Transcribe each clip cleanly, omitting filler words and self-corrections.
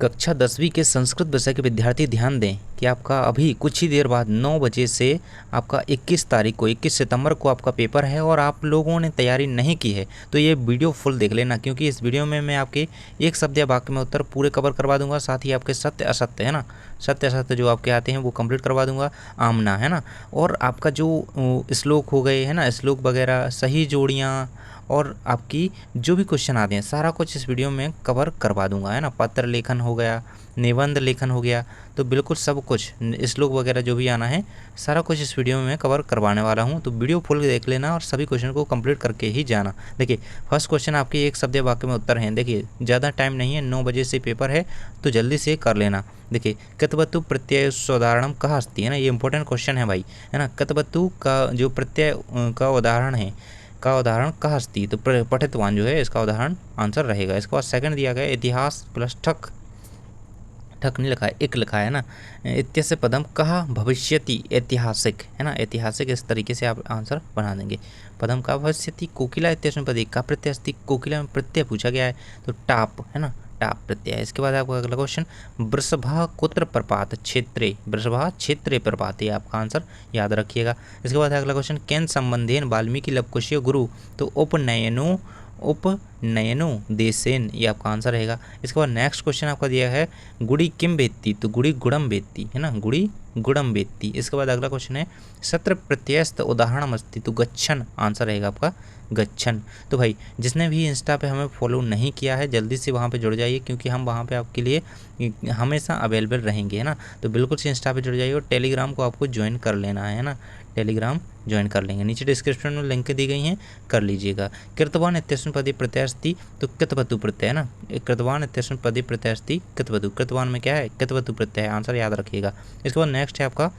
कक्षा 10वीं के संस्कृत विषय के विद्यार्थी ध्यान दें कि आपका अभी कुछ ही देर बाद 9 बजे से आपका 21 तारीख को 21 सितंबर को आपका पेपर है और आप लोगों ने तैयारी नहीं की है तो ये वीडियो फुल देख लेना, क्योंकि इस वीडियो में मैं आपके एक शब्द या वाक्य में उत्तर पूरे कवर करवा दूंगा। साथ ही आपके सत्य असत्य है ना, सत्य असत्य जो आपके आते हैं वो कंप्लीट करवा दूंगा, आमना है ना, और आपका जो श्लोक हो गए है ना, श्लोक वगैरह, सही जोड़ियाँ और आपकी जो भी क्वेश्चन आते हैं सारा कुछ इस वीडियो में कवर करवा दूंगा, है ना। पत्र लेखन हो गया, निबंध लेखन हो गया, तो बिल्कुल सब कुछ श्लोक वगैरह जो भी आना है सारा कुछ इस वीडियो में मैं कवर करवाने वाला हूं। तो वीडियो फुल देख लेना और सभी क्वेश्चन को कंप्लीट करके ही जाना। देखिए फर्स्ट क्वेश्चन आपके एक शब्द या वाक्य में उत्तर हैं। देखिए ज़्यादा टाइम नहीं है, 9 बजे से पेपर है तो जल्दी से कर लेना। देखिए कतवतु प्रत्यय उदाहरण कहाँ अस्ति, है ना, ये इंपॉर्टेंट क्वेश्चन है भाई, है ना। कतवतु का जो प्रत्यय का उदाहरण है, का उदाहरण कहाँ अस्ति, तो पठितवान जो है इसका उदाहरण आंसर रहेगा। इसके बाद सेकंड दिया गया इतिहास प्लस ठक, ठक नहीं लिखा है, एक लिखा है ना, इत्यस्य पदम कहा भविष्यति, ऐतिहासिक है ना, ऐतिहासिक, इस तरीके से आप आंसर बना देंगे। पदम का भविष्यति कोकिला इत्यस्मिन् पदे का प्रत्यय अस्ति, कोकिला में प्रत्यय पूछा गया है तो टाप है ना, टाप प्रत्यय है। इसके बाद आपका अगला क्वेश्चन वृषभा कुत्र प्रपात क्षेत्रे, वृषभा क्षेत्रे प्रपात, ये आपका आंसर याद रखिएगा। इसके बाद अगला क्वेश्चन केन संबंधेन वाल्मीकि लवकुशयो गुरु, तो उपनयनो देशेन, ये आपका आंसर रहेगा। इसके बाद नेक्स्ट क्वेश्चन आपका दिया है गुड़ी किम वेत्ति, तो गुड़ी गुड़म वेत्ति है ना, गुड़ी गुड़म वेत्ति। इसके बाद अगला क्वेश्चन है सत्र प्रत्ययस्थ उदाहरणम अस्ति, तो गच्छन आंसर रहेगा आपका, गच्छन। तो भाई जिसने भी इंस्टा पे हमें फॉलो नहीं किया है जल्दी से वहाँ पे जुड़ जाइए, क्योंकि हम वहाँ पे आपके लिए हमेशा अवेलेबल रहेंगे, है ना। तो बिल्कुल से इंस्टा पे जुड़ जाइए और टेलीग्राम को आपको ज्वाइन कर लेना है ना, टेलीग्राम ज्वाइन कर लेंगे, नीचे डिस्क्रिप्शन में लिंक दी गई हैं, कर लीजिएगा। कृतवान इत्यस्मिन् पदे प्रत्यय अस्ति, तो कृतवतु प्रत्यय है ना, कृतवान इत्यस्मिन् पदे प्रत्यय अस्ति कृतवतु, कृतवान में क्या है, कृतवतु प्रत्यय है, आंसर याद रखिएगा। इसके बाद नेक्स्ट है आपका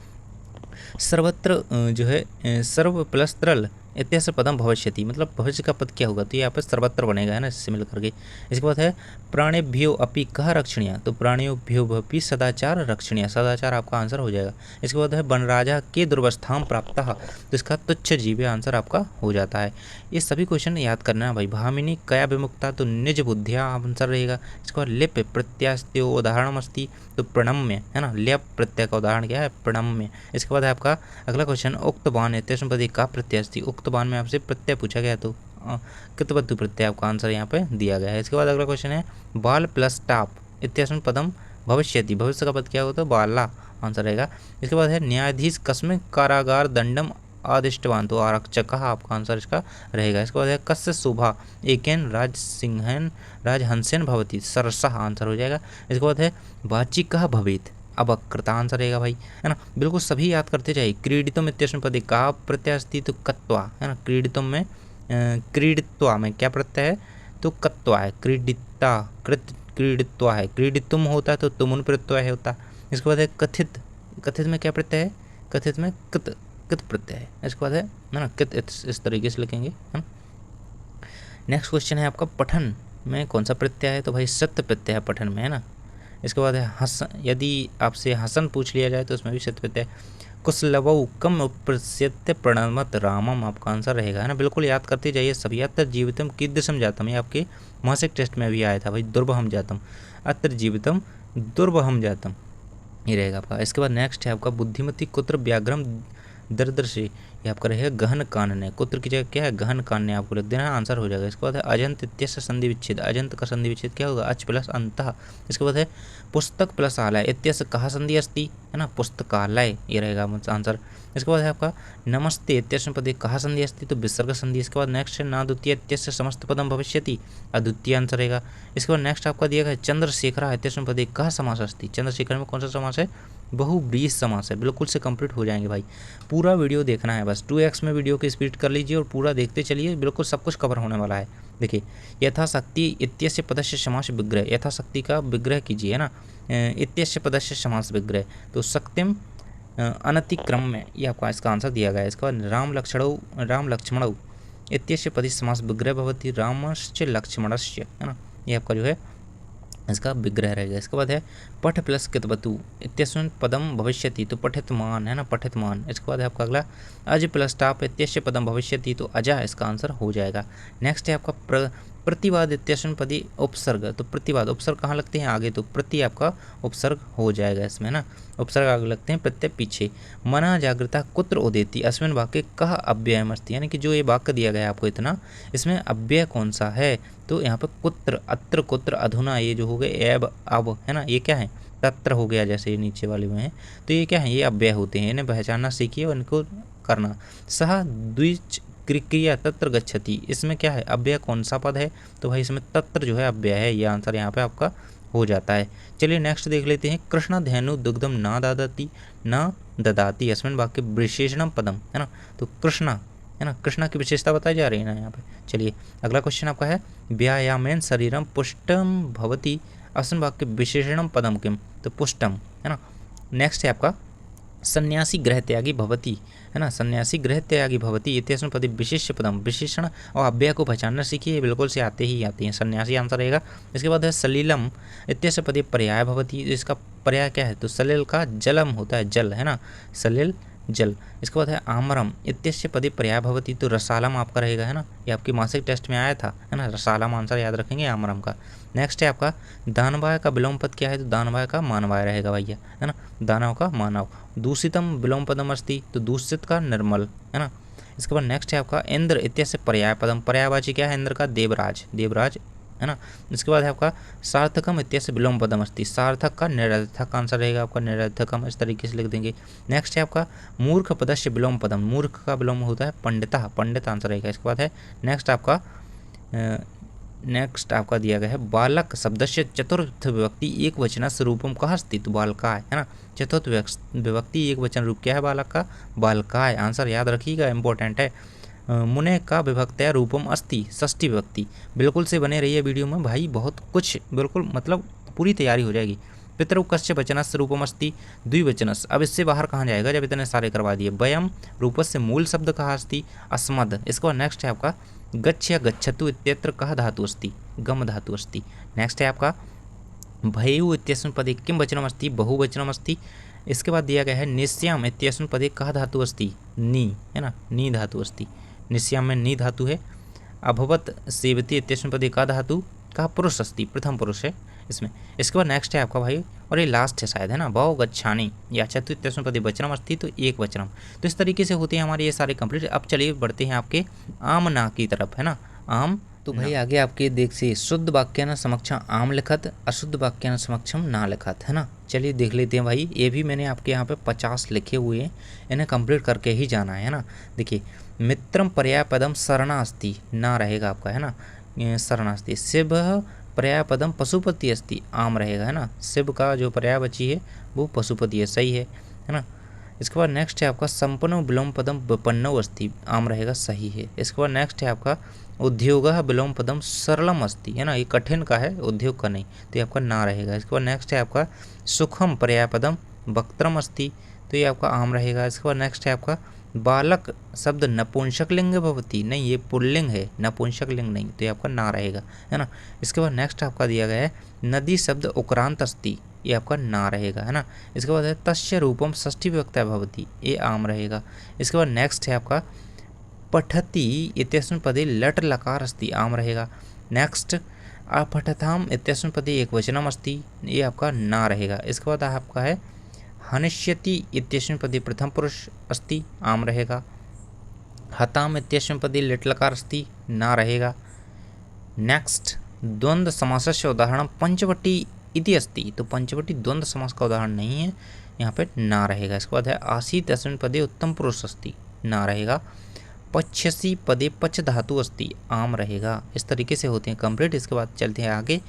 सर्वत्र जो है सर्व प्लस तरल इत्यस्य पदम भविष्यति, मतलब भविष्य का पद क्या होगा, तो यहाँ पर सर्वत्र बनेगा, है ना, इससे मिल करके। इसके बाद है प्राणेभ्यो अपि कह रक्षणीय, तो प्राणियोभ्यो अपि सदाचार रक्षणीय, सदाचार आपका आंसर हो जाएगा। इसके बाद है वनराजा के दुर्वस्थाम प्राप्त, तो इसका तुच्छ जीवे आंसर आपका हो जाता है। ये सभी क्वेश्चन याद करना है भाई। भामिनी कया विमुक्ता, तो निज बुद्धिया आंसर रहेगा। इसके बाद लिप प्रत्यास्त्यो उदाहरण अस्ति, तो प्रणम्य है ना, लेप प्रत्यय का उदाहरण क्या है, प्रणम्य। इसके बाद है आपका अगला क्वेश्चन उक्तवान इत्यस्मिन् पदे का प्रत्यय अस्ति, उक्तवान में आपसे प्रत्यय पूछा गया तो कृतवतु प्रत्यय आपका आंसर यहाँ पे दिया गया है। इसके बाद अगला क्वेश्चन है बाल प्लस टाप इत्यस्मिन् पदम भविष्यति, भविष्य का पद क्या होता है, बाला आंसर रहेगा। इसके बाद है न्यायाधीश कस्मिन् कारागार दंडम आदिष्टवान, तो आरक्षक आपका आंसर इसका रहेगा। इसके बाद है कस्य शोभा एकेन राजहंसेन भवती, सरसः आंसर हो जाएगा। इसके बाद है वाचिकः भवेत्, अवक्रता आंसर रहेगा भाई, है ना। बिल्कुल सभी याद करते जाइए। क्रीडितुम इत्यस्मिन् पदे का प्रत्यय अस्ति, तो कत्वा है ना, क्रीडितुम में क्रीडित्वा में क्या प्रत्यय है, तो कत्वा है, क्रीडिता क्रीडित्वा है, क्रीडितुम होता है तो तुमुन प्रत्यय होता। इसके बाद है कथित, कथित में क्या प्रत्यय है, कथित में कित प्रत्यय है। इसके बाद है ना कित, इस तरीके से लिखेंगे, है ना। नेक्स्ट क्वेश्चन है आपका पठन में कौन सा प्रत्यय है, तो भाई सत्य प्रत्यय है पठन में, है ना। इसके बाद है हसन, यदि आपसे हसन पूछ लिया जाए तो उसमें भी सत्य प्रत्यय। कुशलवौ कम प्रसिद्ध प्रणमत रामम आपका आंसर रहेगा, है ना। बिल्कुल याद करते जाइए सभी। अत्र जीवितम कीदृशम जातम, ये आपके मासिक टेस्ट में भी आया था भाई, दुर्बहम जातम, अत्र जीवितम दुर्बहम जातम, ये रहेगा आपका। इसके बाद नेक्स्ट है आपका बुद्धिमती कुत्र व्याघ्रम दरदर्शी, ये आपका रहेगा गहन कानने, कुत्र की जगह क्या है, गहन कानने आपको लिख देना, आंसर हो जाएगा। इसके बाद है अजंत इत्यस्य संधि विच्छेद, अजंत का संधि विच्छेद क्या होगा, अच प्लस अंतः। इसके बाद है पुस्तक प्लस आलय इत्यस्य कहा संधि अस्ति, है ना, पुस्तकालय, ये रहेगा आंसर। इसके बाद है आपका नमस्ते इत्यस्मिन् पदे कहा संधि अस्ति, तो विसर्ग संधि। इसके बाद नेक्स्ट है ना द्वितीय इत्यस्य समस्त पदम भविष्यति, अद्वितीय आंसर रहेगा। इसके बाद नेक्स्ट आपका दिया गया चंद्रशेखर इत्यस्मिन् पदे कहा समास अस्ति, चंद्रशेखर में कौन सा समास है, बहुब्रीहि समास है। बिल्कुल से कंप्लीट हो जाएंगे भाई, पूरा वीडियो देखना है बस, 2x में वीडियो की स्पीड कर लीजिए और पूरा देखते चलिए, बिल्कुल सब कुछ कवर होने वाला है। देखिए यथाशक्ति इत्यस्य पदस्य समास विग्रह, यथाशक्ति का विग्रह कीजिए, है ना, इत्यस्य पदस्य समास विग्रह, तो शक्तिम अनतिक्रम में, ये आपका इसका आंसर दिया गया है। इसके बाद राम लक्ष्मणौ इत्यस्य पदस्य समास विग्रह भवति रामश्च लक्ष्मणस्य, है ना, ये आपका जो है इसका विग्रह रहेगा। इसके बाद है पठ प्लस कृतवतु इत्यस्मिन् पदम भविष्यति, तो पठितमान, है ना, पठितमान। इसके बाद है आपका अगला अज प्लस टाप इत्यस्य पदम भविष्यति, तो अजा इसका आंसर हो जाएगा। नेक्स्ट है आपका प्रतिवाद इत्यस्मिन् पदे उपसर्ग, तो प्रतिवाद उपसर्ग कहाँ लगते हैं आगे, तो प्रति आपका उपसर्ग हो जाएगा इसमें ना, उपसर्ग आगे लगते हैं प्रत्यय पीछे। मना जागृता कुत्र उदेति अस्मिन् वाक्ये कः अव्ययम् अस्ति, यानी कि जो ये वाक्य दिया गया है आपको इतना, इसमें अव्यय कौन सा है, तो यहाँ पे कुत्र, अत्र, कुत्र, अधुना, ये जो हो गए एब, अब, है ना, ये क्या है, तत्र हो गया जैसे ये नीचे वाले में है, तो ये क्या है, ये अव्यय होते हैं, इन्हें पहचानना सीखिए और इनको करना। सह द्विज क्रिया तत्र गच्छति, इसमें क्या है, अव्यय कौन सा पद है, तो भाई इसमें तत्र जो है अव्यय है, ये आंसर यहाँ पे आपका हो जाता है। चलिए नेक्स्ट देख लेते हैं। कृष्ण धेनु दुग्धम ना ददाति न ददाति अस्मिन् वाक्ये विशेषणम पदम, है ना, तो कृष्णा, है ना, कृष्णा की विशेषता बताई जा रही है ना यहाँ पे। चलिए अगला क्वेश्चन आपका है, व्यायामेन शरीरम पुष्टम भवति अस्मिन् वाक्ये विशेषणम पदम किम, तो पुष्टम, है ना। नेक्स्ट है आपका सन्यासी गृह त्यागी भवति, है ना, सन्यासी गृह त्यागी भवति इत्यस्मिन् पदे विशेष्य पदम, विशेषण और अव्यय को पहचानना सीखिए, बिल्कुल से आते ही आते हैं, सन्यासी आंसर रहेगा। इसके बाद है सलिलम इत्यस्य पदे पर्याय भवति, इसका पर्याय क्या है, तो सलिल का जलम होता है, जल, है ना, सलिल जल। इसके बाद है आमरम इत्यस्य पदे पर्याय भवति, तो रसालम आपका रहेगा, है ना, ये आपकी मासिक टेस्ट में आया था, है ना, रसालम आंसर याद रखेंगे आमरम का। नेक्स्ट है आपका दानवाय का विलोम पद क्या है, तो दानवाय का मानवाय रहेगा भैया, है ना, दानव का मानव। दूषितम विलोम पदम अस्ति, तो दूषित का निर्मल, है ना। इसके बाद नेक्स्ट है आपका इंद्र इत्यस्य पर्याय पदम, पर्यायवाची क्या है, इंद्र का देवराज, देवराज, है ना। इसके बाद है आपका सार्थकम इत्यस्य विलोम पदम अस्ति, सार्थक का निरर्थक आंसर रहेगा आपका, निरर्थकम, इस तरीके से लिख देंगे। नेक्स्ट है आपका मूर्ख पदस्य विलोम पदम, मूर्ख का विलोम होता है पंडिता, पंडित आंसर रहेगा। इसके बाद है नेक्स्ट आपका दिया गया है बालक शब्दस्य चतुर्थ विभक्ति एक वचनस्य रूपम कः अस्ति, तो बालकाय, है ना, चतुर्थ विभक्ति एक वचन रूप क्या है बालक का, बालकाय, आंसर याद रखिएगा, इंपॉर्टेंट है। मुने का विभक्तया रूपम अस्ति षष्ठी विभक्ति, बिल्कुल से बने रहिए वीडियो में भाई, बहुत कुछ बिल्कुल मतलब पूरी तैयारी हो जाएगी। पितरु कस्य वचनस्य रूपम अस्ति द्विवचनस्य, अब इससे बाहर कहाँ जाएगा जब इतने सारे करवा दिए। वयम रूपस्य मूल शब्द कहाँ अस्ति, अस्मद। इसके बाद नेक्स्ट है आपका गच्छ या गच्छतु इत्यत्र कः धातु अस्ति, गम धातु अस्ति। नेक्स्ट है आपका भयु इत्यस्मिन् पदे किम वचनम अस्ति, बहुवचनम अस्ति। इसके बाद दिया गया है निश्याम इत्यस्मिन् पदे कः धातु अस्ति, नी, है ना, नी धातु अस्ति, निश्याम में नी धातु है। अभवत सेवती इत्यस्मिन् पदे का धातु, का पुरुष अस्ति, प्रथम पुरुष है इसमें। इसके बाद नेक्स्ट है आपका भाई, और ये लास्ट है शायद, है ना, बहु गच्छानी या चतु इत्यस्मिन् पदे वचनम अस्ति, तो एक वचनम। तो इस तरीके से होते हैं हमारे ये सारे कंप्लीट। अब चलिए बढ़ते हैं आपके आम ना की तरफ, है ना, आम, तो भाई आगे आपके देख से शुद्ध वाक्यान समक्षम आम लिखत, अशुद्ध वाक्यान समक्षम ना लिखत, है ना। चलिए देख लेते हैं भाई, ये भी मैंने आपके यहाँ पे 50 लिखे हुए हैं, इन्हें कंप्लीट करके ही जाना है ना। देखिए मित्रम पर्याय पदम शरणास्ति, ना रहेगा आपका, है ना, शरणास्ति। शिव पर्याय पदम पशुपति अस्ति, आम रहेगा, है ना, शिव का जो पर्याय बची है वो पशुपति है, सही है ना। इसके बाद नेक्स्ट है आपका संपन्नो विलोम पदम विपन्नो अस्ति, आम रहेगा, सही है। इसके बाद नेक्स्ट है आपका उद्योगः विलोम पदम सरलम अस्ति, है ना, ये कठिन का है, उद्योग का नहीं, तो ये आपका ना रहेगा। इसके बाद नेक्स्ट है आपका सुखम पर्याय पदम वक्त्रम अस्ति, तो ये आपका आम रहेगा। इसके बाद नेक्स्ट है आपका बालक शब्द नपुंसक लिंग भवति, नहीं ये पुल्लिंग है, नपुंसक लिंग नहीं, तो ये आपका ना रहेगा, है ना। इसके बाद नेक्स्ट आपका दिया गया है नदी शब्द उक्रांत अस्ति, ये आपका ना रहेगा, है ना। इसके बाद है तस्य रूपम षष्ठी विभक्त्या भवति, ये आम रहेगा। इसके बाद नेक्स्ट है आपका पठति इत्यस्मिन् पदे लट लकार अस्ति, आम रहेगा। नेक्स्ट अपठताम इत्यस्मिन् पदे एक वचनम अस्ति, ये आपका ना रहेगा। इसके बाद आपका है हनिष्यति इत्यस्मिन् पदे प्रथम पुरुष अस्ति, आम रहेगा। हताम इत्यस्मिन् पदे लिट लकार अस्ति, ना रहेगा। नेक्स्ट द्वंद्व समासस्य उदाहरण पंचवटी इति अस्ति, तो पंचवटी द्वंद्व समास का उदाहरण नहीं है, यहाँ पे ना रहेगा। इसके बाद है आसीत अस्मिन् पदे उत्तम पुरुष अस्ति, ना रहेगा। पच्छसी पदे पच धातु अस्ति, आम रहेगा। इस तरीके से होते हैं कंप्लीट। इसके बाद चलते हैं आगे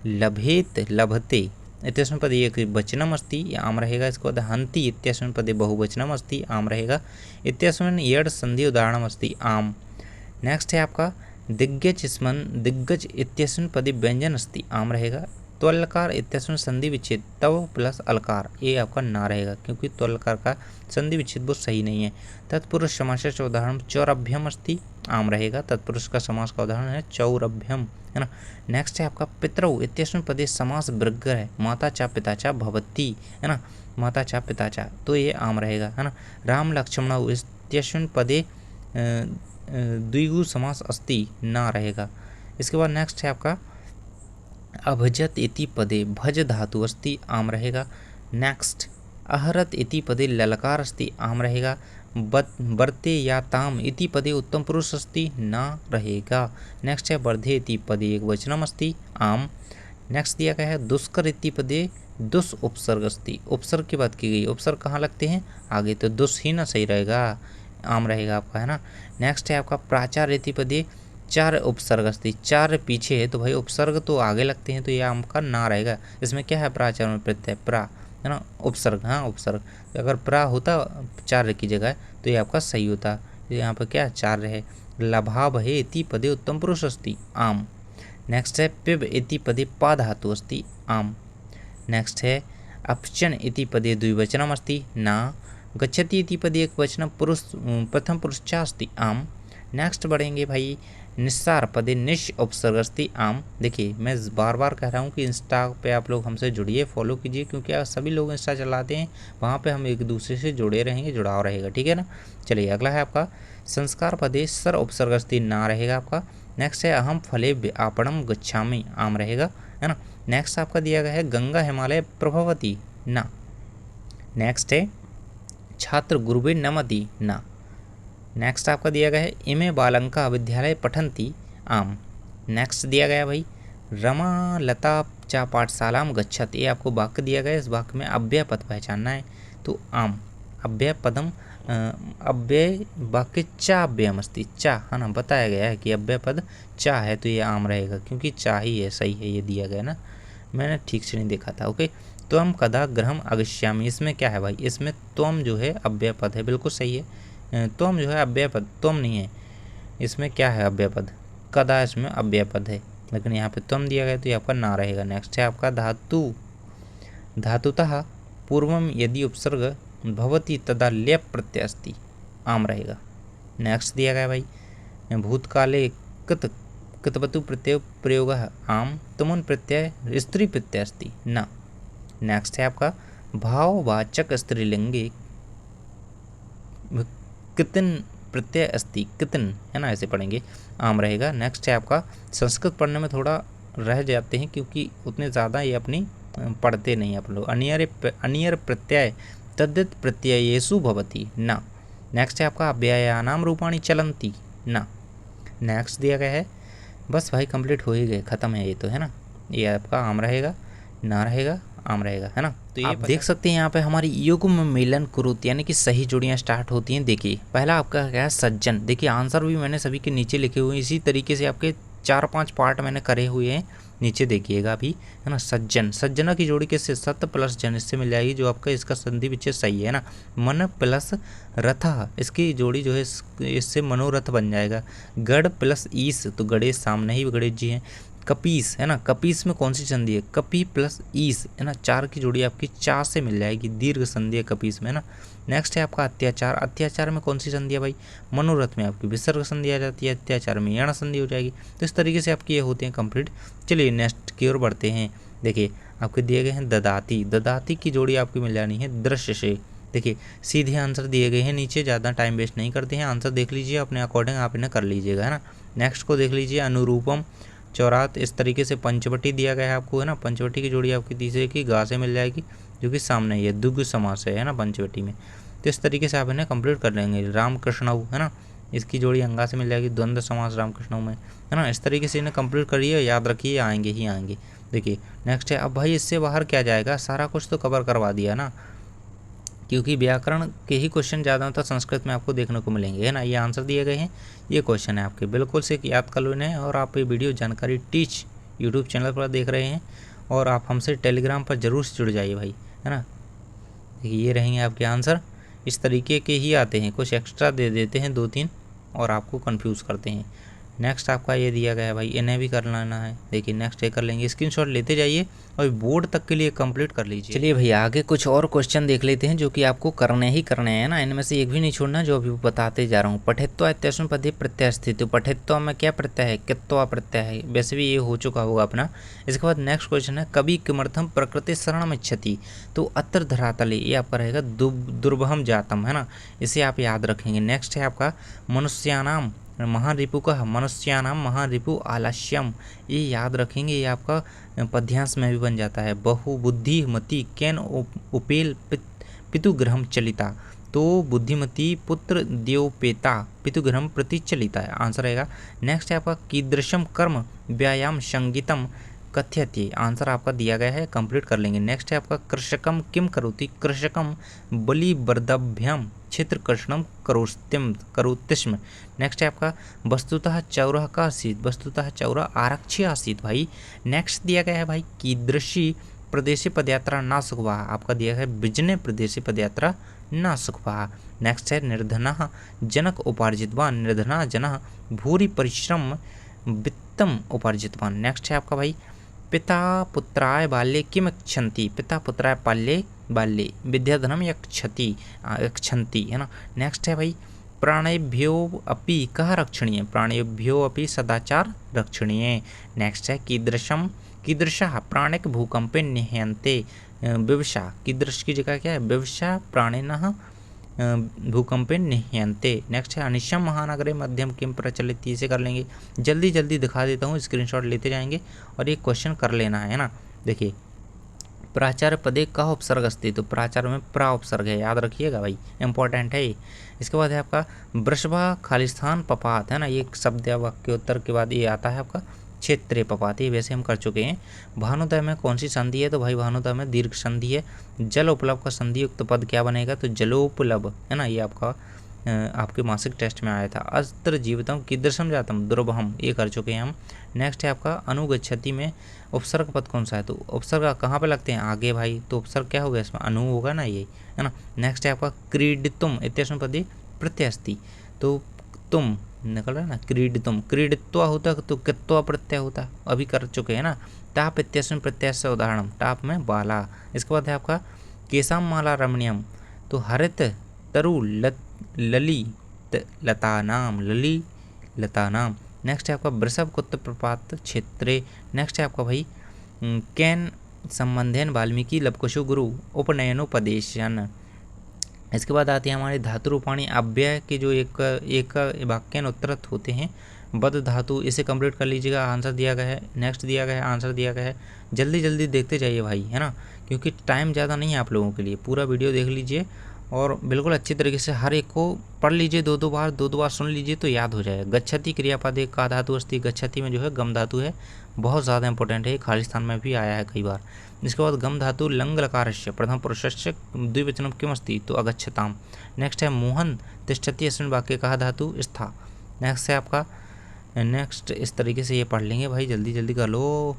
लभेत लभते इत्यस्मिन् पदे एक वचनम अस्ति, आम रहेगा। इसके बाद हन्ति इत्यस्मिन् पदे बहुवचनम अस्ति, आम रहेगा। इत्यस्मिन् यड संधि उदाहरणम अस्ति, आम। नेक्स्ट है आपका दिग्गज इत्यस्मिन् पदे व्यंजन अस्ति, आम रहेगा। त्वलकार इत्यस्मिन् संधि विच्छेद तव प्लस अलकार, ये आपका ना रहेगा क्योंकि त्वलकार का संधि विच्छेद वो सही नहीं है। तत्पुरुष समासस्य उदाहरण चौरभ्यम अस्ति, आम रहेगा। तत्पुरुष का समास का उदाहरण है चौरभ्यम, है ना। नेक्स्ट है आपका पितरौ इत्यस्मिन् पदे समास वृद्ध है, माता चा पिता चा भवति, है ना, माता चा पिता चा, तो ये आम रहेगा, है ना। राम लक्ष्मणौ इत्यस्मिन् पदे द्विगु समास अस्ति, ना रहेगा। इसके बाद नेक्स्ट है आपका अभजत इति पदे भज धातु अस्ति आम रहेगा। नेक्स्ट अहरत इति पदे ललकार अस्ति आम रहेगा। वर्ते या ताम इति पदे उत्तम पुरुष अस्ति ना रहेगा। नेक्स्ट है वर्धे इति पदे एक वचनम अस्ति आम। नेक्स्ट दिया गया है दुष्कर इति पदे दुस उपसर्ग अस्ति, उपसर्ग की बात की गई, उपसर्ग कहाँ लगते हैं आगे, तो दुस ही ना सही रहेगा, आम रहेगा आपका, है ना। नेक्स्ट है आपका प्राचार इति पदे चार उपसर्ग अस्ति, चार पीछे है तो भाई उपसर्ग तो आगे लगते हैं तो ये आपका ना रहेगा। इसमें क्या है प्राचार में प्रत्यय प्रा, है ना, उपसर्ग, हाँ उपसर्ग, अगर प्रा होता चार की जगह तो ये आपका सही होता। यहाँ पर क्या चार है। लभाव है इति पदे उत्तम पुरुष अस्ति आम। नेक्स्ट है पिब इति पदे पा धातु अस्ति आम। नेक्स्ट है अपचन इति पदे द्विवचनम अस्ति ना। गच्छति इति पदे एक वचनम पुरुष प्रथम पुरुष च अस्ति आम। नेक्स्ट बढ़ेंगे भाई निस्सार पदे निश उपसर्ग अस्ति आम। देखिए मैं बार बार कह रहा हूँ कि इंस्टा पे आप लोग हमसे जुड़िए, फॉलो कीजिए, क्योंकि आप सभी लोग इंस्टा चलाते हैं, वहाँ पे हम एक दूसरे से जुड़े रहेंगे, जुड़ाव रहेगा, ठीक है ना। चलिए अगला है आपका संस्कार पदे सर उपसर्ग अस्ति ना रहेगा आपका। नेक्स्ट है अहम फले आपणम गच्छामि आम रहेगा, है ना। नेक्स्ट आपका दिया गया है गंगा हिमालय प्रभवती ना। नेक्स्ट है छात्र गुरुवे नमति ना। नेक्स्ट आपका दिया गया है इमे बालंका विद्यालय पठन्ति आम। नेक्स्ट दिया गया भाई रमा लता चा पाठशालाम गच्छत, ये आपको वाक्य दिया गया है, इस वाक्य में अव्यय पद पहचानना है तो आम। अव्यय पदम अव्यय वाक्य चा अव्ययम अस्ति, चा, है ना, बताया गया है कि अव्यय पद चा है तो ये आम रहेगा, क्योंकि चा ही है, सही है, ये दिया गया ना, मैंने ठीक से नहीं देखा था। ओके, त्वम कदा गृहम आगच्छामि, इसमें क्या है भाई, इसमें त्वम जो है अव्यय पद है, बिल्कुल सही है। त्वम जो है अव्यय पद, त्वम नहीं है, इसमें क्या है अव्यय पद, कदा इसमें अव्यय पद है, लेकिन यहाँ पे त्वम दिया गया तो ये आपका ना रहेगा। नेक्स्ट है आपका धातु धातुतः पूर्वम यदि उपसर्ग भवति तदा लेप प्रत्यय अस्ति आम रहेगा। नेक्स्ट दिया गया भाई भूतकाले कृतवतु प्रत्यय प्रयोग आम। तमुन प्रत्यय स्त्री प्रत्यय अस्ति ना। नेक्स्ट है आपका भाववाचक स्त्रीलिंगे कितन प्रत्यय अस्ति, कितन, है ना, ऐसे पढ़ेंगे, आम रहेगा। नेक्स्ट है आपका संस्कृत पढ़ने में थोड़ा रह जाते हैं क्योंकि उतने ज़्यादा ये अपनी पढ़ते नहीं आप लोग। अनियर प्रत्यय तद्धित प्रत्ययेषु भवति ना। नेक्स्ट है आपका अव्ययानाम रूपाणि चलन्ति ना। नेक्स्ट दिया गया है, बस भाई कंप्लीट हो ही गए, ख़त्म है ये तो, है ना, ये आपका आम रहेगा, ना रहेगा, आम रहेगा, है ना। तो ये आप देख सकते हैं यहाँ पे हमारी युग्म मिलन कुरुत यानी कि सही जोड़ियाँ स्टार्ट होती हैं। देखिए पहला आपका क्या है सज्जन, देखिए आंसर भी मैंने सभी के नीचे लिखे हुए हैं, इसी तरीके से आपके 4-5 पार्ट मैंने करे हुए हैं, नीचे देखिएगा अभी, है ना। सज्जन, सज्जना की जोड़ी कैसे, सत प्लस जन, इससे मिल जाएगी जो आपका इसका संधि विच्छेद सही है ना। मन प्लस रथ, इसकी जोड़ी जो है इससे मनोरथ बन जाएगा। गढ़ प्लस ईस, तो गणेश सामने ही गणेश जी हैं। कपीस, है ना, कपीस में कौन सी संधि है, कपी प्लस ईस, है ना, 4 की जोड़ी आपकी चा से मिल जाएगी, दीर्घ संधि है कपीस में, है ना। नेक्स्ट है आपका अत्याचार, अत्याचार में कौन सी संधि है भाई, मनोरथ में आपकी विसर्ग संधि आ जाती है, अत्याचार में यण संधि हो जाएगी। तो इस तरीके से आपकी ये होते हैं कंप्लीट। चलिए नेक्स्ट की ओर बढ़ते हैं। देखिए आपके दिए गए हैं ददाती, ददाती की जोड़ी आपकी मिल जानी है दृश्य से। देखिए सीधे आंसर दिए गए हैं नीचे, ज़्यादा टाइम वेस्ट नहीं करते हैं, आंसर देख लीजिए अपने अकॉर्डिंग, आप इन्हें कर लीजिएगा, है ना। नेक्स्ट को देख लीजिए अनुरूपम चौरात, इस तरीके से पंचवटी दिया गया है आपको, है ना। पंचवटी की जोड़ी आपकी तीसरे की गा से मिल जाएगी जो कि सामने ही है, दुग्ध समास है ना पंचवटी में। तो इस तरीके से आप इन्हें कंप्लीट कर लेंगे। रामकृष्णऊ, है ना, इसकी जोड़ी अंगा से मिल जाएगी, द्वंद्व समास रामकृष्णऊ में, है ना। इस तरीके से इन्हें कंप्लीट करिए, याद रखिए, आएंगे ही आएंगे। देखिए नेक्स्ट है, अब भाई इससे बाहर क्या जाएगा, सारा कुछ तो कवर करवा दिया ना, क्योंकि व्याकरण के ही क्वेश्चन ज़्यादातर संस्कृत में आपको देखने को मिलेंगे, है ना। ये आंसर दिए गए हैं, ये क्वेश्चन है आपके, बिल्कुल से याद कर लो इन्हें। और आप ये वीडियो जानकारी टीच यूट्यूब चैनल पर देख रहे हैं और आप हमसे टेलीग्राम पर जरूर से जुड़ जाइए भाई, है ना। देखिए ये रहेंगे आपके आंसर, इस तरीके के ही आते हैं, कुछ एक्स्ट्रा दे देते हैं 2-3 और आपको कंफ्यूज करते हैं। नेक्स्ट आपका ये दिया गया है भाई, इन्हें भी कर लेना है। देखिए नेक्स्ट ये कर लेंगे, स्क्रीनशॉट लेते जाइए और बोर्ड तक के लिए कंप्लीट कर लीजिए। चलिए भैया आगे कुछ और क्वेश्चन देख लेते हैं जो कि आपको करने ही करने हैं ना, इनमें से एक भी नहीं छोड़ना, जो अभी बताते जा रहा हूँ। पठित्व इत्यस्मिन् पदे प्रत्यय स्थित, पठित्व में क्या प्रत्यय है, कित्वा प्रत्यय है, वैसे भी ये हो चुका होगा अपना। इसके बाद नेक्स्ट क्वेश्चन है कवि किमर्थम प्रकृति शरणम इच्छति, तो अत्र धरातले, ये आपका रहेगा दुर्भम जातम, है ना, इसे आप याद रखेंगे। नेक्स्ट है आपका मनुष्यानाम महारिपु का मनुष्यानाम महारिपु आलस्यम, ये याद रखेंगे, ये आपका पद्यांश में भी बन जाता है। बहुबुद्धि मति केन उपेल पितुग्रहम चलिता, तो बुद्धिमती पुत्र देवपेता पितुग्रहम प्रति चलिता है, आंसर रहेगा। नेक्स्ट है आपका कीदृशम कर्म व्यायाम संगीतम कथ्यते, आंसर आपका दिया गया है, कंप्लीट कर लेंगे। नेक्स्ट है आपका कृषकम किम करोति, कृषकम बलिवर्दभ्यम क्षेत्रकर्षणम करोतिस्म। नेक्स्ट है आपका वस्तुतः चौरः का आसीत, वस्तुतः चौरः आरक्षी आसीत भाई। नेक्स्ट दिया गया है भाई कीदृशी प्रदेशी पदयात्रा ना सुखवा, आपका दिया है बिजने प्रदेशी पदयात्रा ना सुखवा। नेक्स्ट है निर्धनः जनक उपार्जितवान, निर्धनः जनः भूरि परिश्रम वित्तम उपार्जितवान। नेक्स्ट है आपका भाई पिता पुत्राय बाल्ये किम यक्षन्ति, पिता पुत्राय बाल्ये बाल्ये विद्याधनम यक्षन्ति, है ना। नेक्स्ट है भाई प्राणेभ्यो अपि कः रक्षणीय, प्राणेभ्यो अपि सदाचार रक्षणीय। नेक्स्ट है कीदृशः प्राणिक भूकंपे निह्यन्ते विवशा, कीदृश की जगह क्या है विवशा प्राणिनः भूकंपे निह्यन्ते। नेक्स्ट है अनिशम महानगरे मध्यम किम प्रचलित, इसे कर लेंगे, जल्दी जल्दी दिखा देता हूँ, स्क्रीनशॉट लेते जाएंगे और ये क्वेश्चन कर लेना है ना। देखिए प्राचार्य पदे का उपसर्ग अस्ति, तो प्राचार्य में प्रा उपसर्ग है, याद रखिएगा भाई, इंपॉर्टेंट है ये। इसके बाद है आपका वृषभा खालिस्तान पपात, है ना, ये शब्द या वाक्योत्तर के बाद ये आता है आपका क्षेत्रीय पपात, ये वैसे हम कर चुके हैं। भानुदय में कौन सी संधि है, तो भाई भानुदय में दीर्घ संधि है। जल उपलब्ध का संधि युक्त पद क्या बनेगा, तो जलोपलब्ध, है ना, ये आपका आपके मासिक टेस्ट में आया था। अस्त्र जीवितम कीदृशम जातम दुर्बहम, ये कर चुके हैं हम। नेक्स्ट है आपका अनुगच्छति में उपसर्ग पद कौन सा है, तो उपसर्ग कहाँ पे लगते हैं आगे भाई, तो उपसर्ग क्या होगा इसमें अनु होगा ना, ये है ना। नेक्स्ट है आपका क्रीडितुम इत्यस्मिन् पदे प्रत्यय, तो तुम निकल रहा है ना, क्रीडितुम, क्रीडित्वा होता तो कृत्वा प्रत्यय होता, अभी कर चुके हैं ना। टाप इत्यस्मिन् प्रत्यय से उदाहरण, टाप में बाला। इसके बाद है आपका केशाम माला रमणीयम, तो हरित तरु ललित लता नाम, लली लता नाम। नेक्स्ट है आपका वृषभ कुत्त प्रपात क्षेत्रे। नेक्स्ट है आपका भाई कैन संबंधेन वाल्मीकि लवकुशु गुरु उपनयनोपदेशन। इसके बाद आती है हमारे धातु रूपाणी अव्यय के जो एक वाक्यान उत्तरत होते हैं, बद धातु, इसे कंप्लीट कर लीजिएगा, आंसर दिया गया है। नेक्स्ट दिया गया है, आंसर दिया गया है, जल्दी जल्दी देखते जाइए भाई, है ना, क्योंकि टाइम ज़्यादा नहीं है आप लोगों के लिए। पूरा वीडियो देख लीजिए और बिल्कुल अच्छी तरीके से हर एक को पढ़ लीजिए, दो दो बार सुन लीजिए तो याद हो जाएगा। गच्छति क्रियापद एक का धातु अस्ति, गच्छति में जो है गम धातु है, बहुत ज़्यादा इंपॉर्टेंट है, खालिस्तान में भी आया है कई बार। इसके बाद गम धातु लंग लकारस्य प्रथम पुरुषस्य द्विवचनम किम अस्ति, तो अगच्छताम। नेक्स्ट है मोहन तिष्ठति अस्मिन् वाक्ये कहा धातु स्था। नेक्स्ट है आपका नेक्स्ट इस तरीके से ये पढ़ लेंगे भाई, जल्दी जल्दी कर लो,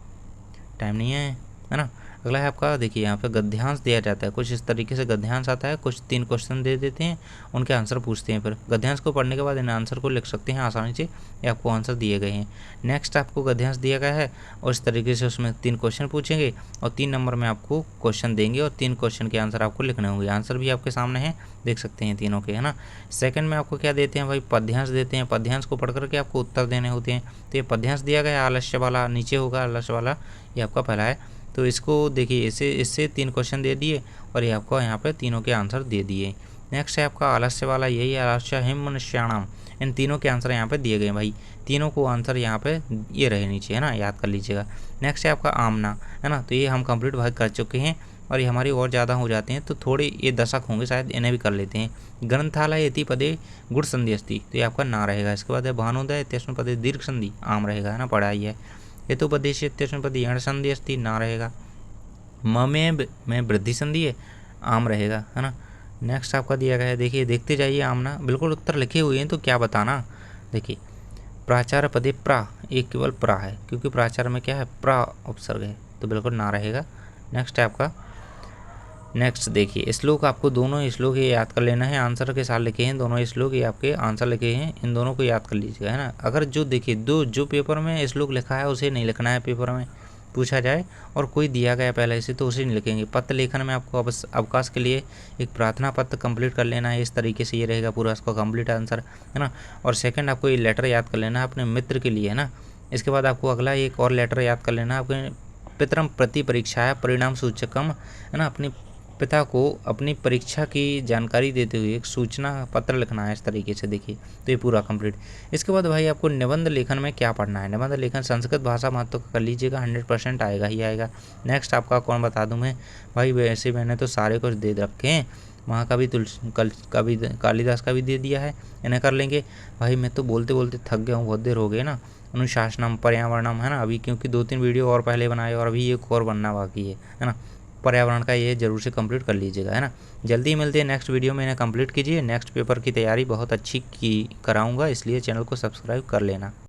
टाइम नहीं है ना। अगला है आपका, देखिए यहाँ पे गद्यांश दिया जाता है, कुछ इस तरीके से गद्यांश आता है, कुछ 3 क्वेश्चन दे देते हैं, उनके आंसर पूछते हैं। फिर गद्यांश को पढ़ने के बाद इन आंसर को लिख सकते हैं आसानी से, ये आपको आंसर दिए गए हैं। नेक्स्ट आपको गद्यांश दिया गया है और इस तरीके से उसमें 3 क्वेश्चन पूछेंगे और 3 नंबर में आपको क्वेश्चन देंगे और 3 क्वेश्चन के आंसर आपको लिखने होंगे। आंसर भी आपके सामने है, देख सकते हैं तीनों के, है ना। सेकंड में आपको क्या देते हैं भाई, पद्यांश देते हैं, पद्यांश को पढ़ करके आपको उत्तर देने होते हैं। तो ये पद्यांश दिया गया है, आलस्य वाला नीचे होगा, आलस्य वाला ये आपका पहला है। तो इसको देखिए, इससे 3 क्वेश्चन दे दिए और ये आपको यहाँ पे तीनों के आंसर दे दिए। नेक्स्ट है आपका आलस्य वाला, यही आलस्य हिम मनुष्याणाम, इन तीनों के आंसर यहाँ पे दिए गए भाई, तीनों को आंसर यहाँ पे ये रहे नीचे, है ना, याद कर लीजिएगा। नेक्स्ट है आपका आमना, है ना, तो ये हम कंप्लीट भाग कर चुके हैं और ये हमारी और ज़्यादा हो जाते हैं, तो थोड़े ये दशक होंगे शायद, इन्हें भी कर लेते हैं। ग्रंथालय यति पदे गुड़ संधि अस्ति, तो ये आपका ना रहेगा। इसके बाद है भानुदय इत्यस्मिन् पदे दीर्घ संधि, आम रहेगा, है ना, पढ़ाई है। हेतुपदेश इत्यस्मिन् पदे यण संधि अस्ति, ना रहेगा। में वृद्धि संधि है, आम रहेगा, है ना। नेक्स्ट आपका दिया गया है, देखिए देखते जाइए, आमना बिल्कुल उत्तर लिखे हुए हैं तो क्या बताना। देखिए प्राचार्य पदे प्रा, एक केवल प्रा है क्योंकि प्राचार्य में क्या है प्रा उपसर्ग है, तो बिल्कुल ना रहेगा। नेक्स्ट है आपका, नेक्स्ट देखिए श्लोक, आपको दोनों श्लोक ये याद कर लेना है, आंसर के साथ लिखे हैं दोनों श्लोक, ये आपके आंसर लिखे हैं, इन दोनों को याद कर लीजिएगा, है ना। अगर जो देखिए जो पेपर में श्लोक लिखा है उसे नहीं लिखना है, पेपर में पूछा जाए और कोई दिया गया पहले से तो उसे नहीं लिखेंगे। पत्र लेखन में आपको अवकाश के लिए एक प्रार्थना पत्र कंप्लीट कर लेना है, इस तरीके से ये रहेगा पूरा इसका कंप्लीट आंसर, है ना। और सेकंड आपको ये लेटर याद कर लेना है अपने मित्र के लिए, है ना। इसके बाद आपको अगला एक और लेटर याद कर लेना है, आपके पितरम प्रति परीक्षा है परिणाम सूचकम, है ना, अपने पिता को अपनी परीक्षा की जानकारी देते हुए एक सूचना पत्र लिखना है इस तरीके से, देखिए। तो ये पूरा कंप्लीट। इसके बाद भाई आपको निबंध लेखन में क्या पढ़ना है। निबंध लेखन संस्कृत भाषा महत्व का कर लीजिएगा, 100% आएगा ही आएगा। नेक्स्ट आपका कौन बता दूं मैं भाई, वैसे मैंने तो सारे कुछ दे रखे हैं, महाकवि कालिदास का भी दे दिया है, इन्हें कर लेंगे। भाई मैं तो बोलते बोलते थक गया हूँ, बहुत देर हो गई ना। अनुशासनम, पर्यावरणम, है ना, अभी क्योंकि 2-3 वीडियो और पहले बनाए और अभी एक और बनना बाकी है ना। पर्यावरण का ये जरूर से कंप्लीट कर लीजिएगा, है ना। जल्दी मिलते हैं नेक्स्ट वीडियो में, इन्हें कंप्लीट कीजिए। नेक्स्ट पेपर की तैयारी बहुत अच्छी की कराऊंगा, इसलिए चैनल को सब्सक्राइब कर लेना।